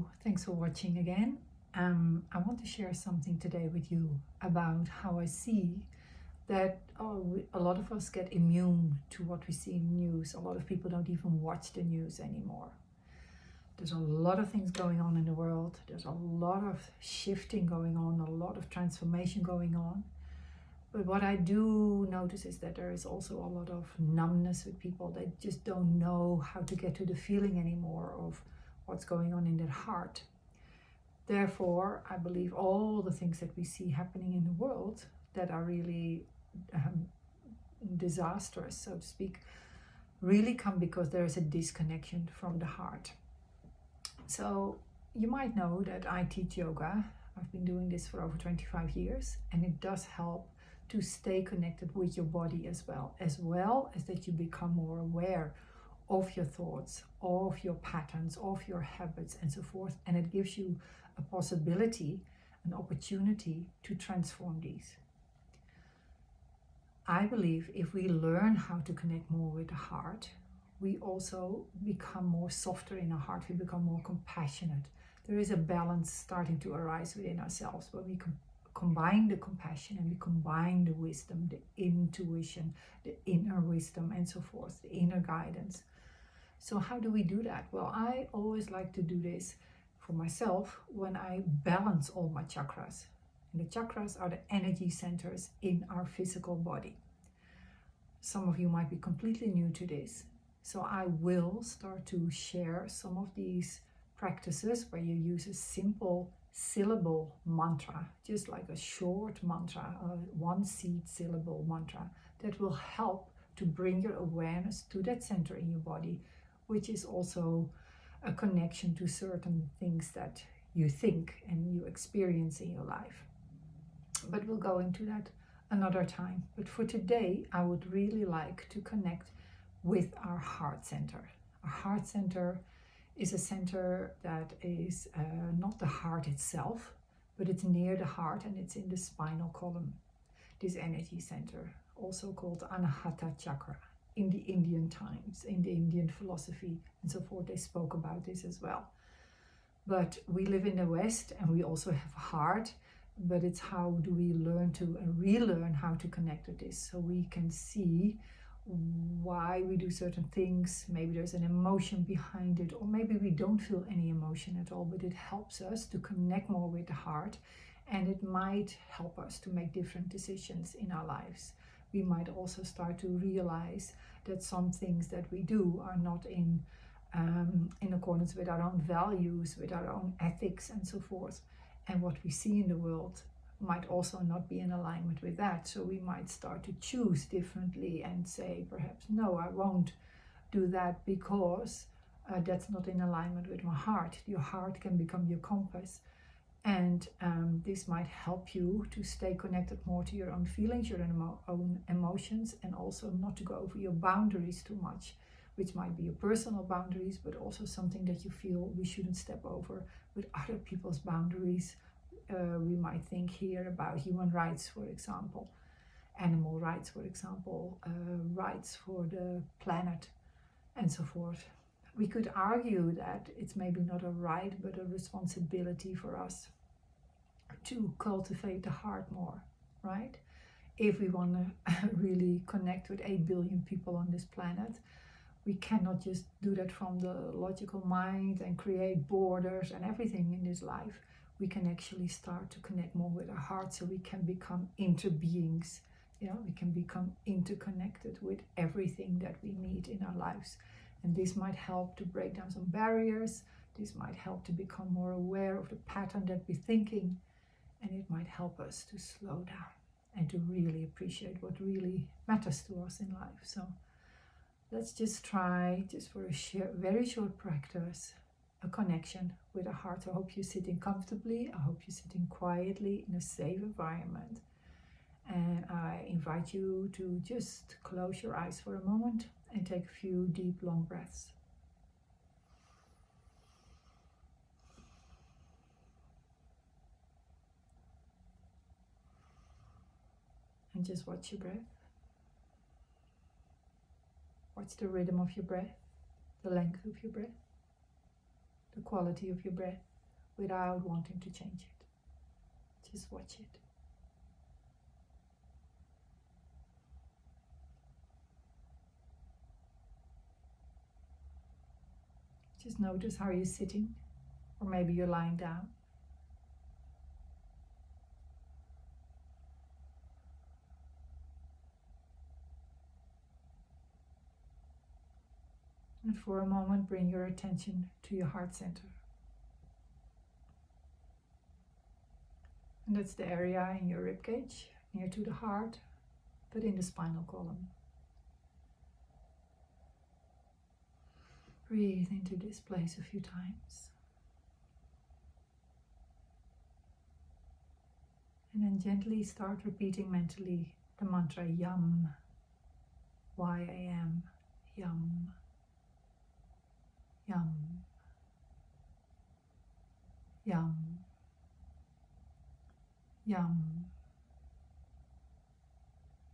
Hello, thanks for watching again. I want to share something today with you about how I see that a lot of us get immune to what we see in the news. A lot of people don't even watch the news anymore. There's a lot of things going on in the world. There's a lot of shifting going on, a lot of transformation going on. But what I do notice is that there is also a lot of numbness with people. They just don't know how to get to the feeling anymore of what's going on in their heart. Therefore, I believe all the things that we see happening in the world that are really disastrous, so to speak, really come because there is a disconnection from the heart. So you might know that I teach yoga. I've been doing this for over 25 years, and it does help to stay connected with your body as well as that you become more aware of your thoughts, of your patterns, of your habits, and so forth. And it gives you a possibility, an opportunity to transform these. I believe if we learn how to connect more with the heart, we also become more softer in our heart. We become more compassionate. There is a balance starting to arise within ourselves when we combine the compassion and we combine the wisdom, the intuition, the inner wisdom, and so forth, the inner guidance. So how do we do that? Well, I always like to do this for myself when I balance all my chakras. And the chakras are the energy centers in our physical body. Some of you might be completely new to this. So I will start to share some of these practices where you use a simple syllable mantra, just like a short mantra, a one seed syllable mantra that will help to bring your awareness to that center in your body, which is also a connection to certain things that you think and you experience in your life. But we'll go into that another time. But for today, I would really like to connect with our heart center. Our heart center is a center that is not the heart itself, but it's near the heart and it's in the spinal column. This energy center, also called Anahata chakra. In the Indian times, in the Indian philosophy and so forth, they spoke about this as well. But we live in the West and we also have a heart, but it's how do we learn to and relearn how to connect with this so we can see why we do certain things. Maybe there's an emotion behind it, or maybe we don't feel any emotion at all, but it helps us to connect more with the heart, and it might help us to make different decisions in our lives. We might also start to realize that some things that we do are not in accordance with our own values, with our own ethics, and so forth. And what we see in the world might also not be in alignment with that. So we might start to choose differently and say, perhaps, no, I won't do that because that's not in alignment with my heart. Your heart can become your compass. And this might help you to stay connected more to your own feelings, your own emotions, and also not to go over your boundaries too much, which might be your personal boundaries, but also something that you feel we shouldn't step over with other people's boundaries. We might think here about human rights, for example, animal rights, for example, rights for the planet, and so forth. We could argue that it's maybe not a right, but a responsibility for us to cultivate the heart more, right? If we want to really connect with 8 billion people on this planet, we cannot just do that from the logical mind and create borders and everything in this life. We can actually start to connect more with our heart so we can become interbeings. We can become interconnected with everything that we meet in our lives. And this might help to break down some barriers. This might help to become more aware of the pattern that we're thinking. And it might help us to slow down and to really appreciate what really matters to us in life. So let's just try, just for a very short practice, a connection with our heart. I hope you're sitting comfortably. I hope you're sitting quietly in a safe environment. And I invite you to just close your eyes for a moment and take a few deep, long breaths. And just watch your breath. Watch the rhythm of your breath, the length of your breath, the quality of your breath. without wanting to change it. Just watch it. Just notice how you're sitting, or maybe you're lying down. And for a moment, bring your attention to your heart center. And that's the area in your ribcage, near to the heart, but in the spinal column. Breathe into this place a few times. And then gently start repeating mentally the mantra YAM. Y-A-M. YAM. Yum. Yum. Yum.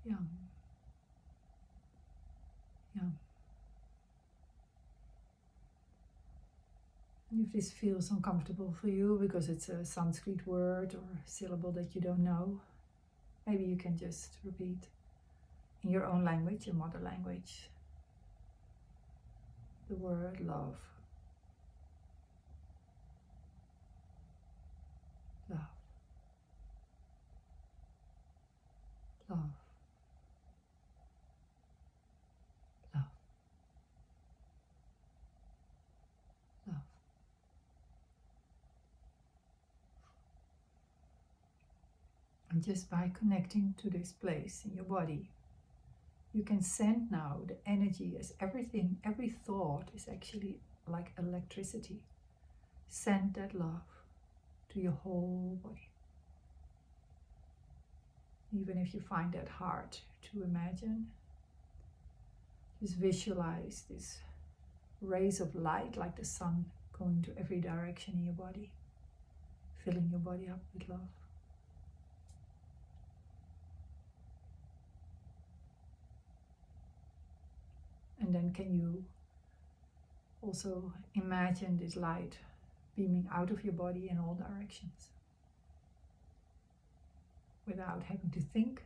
Yum. Yum. And if this feels uncomfortable for you because it's a Sanskrit word or syllable that you don't know, maybe you can just repeat in your own language, your mother language, the word love. Love. Love. Love. Love. And just by connecting to this place in your body, you can send now the energy as everything, every thought is actually like electricity. Send that love to your whole body. Even if you find that hard to imagine, just visualize this rays of light like the sun going to every direction in your body, filling your body up with love. And then can you also imagine this light beaming out of your body in all directions without having to think,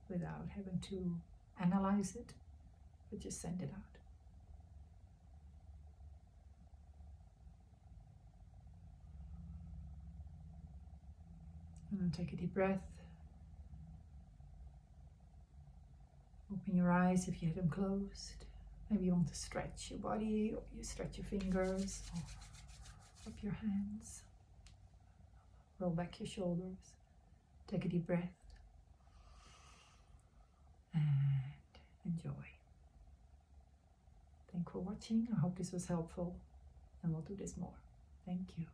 without having to analyze it, but just send it out. And then take a deep breath. Open your eyes if you have them closed. Maybe you want to stretch your body, or you stretch your fingers, or up your hands. Roll back your shoulders. Take a deep breath. And enjoy. Thanks for watching. I hope this was helpful. And we'll do this more. Thank you.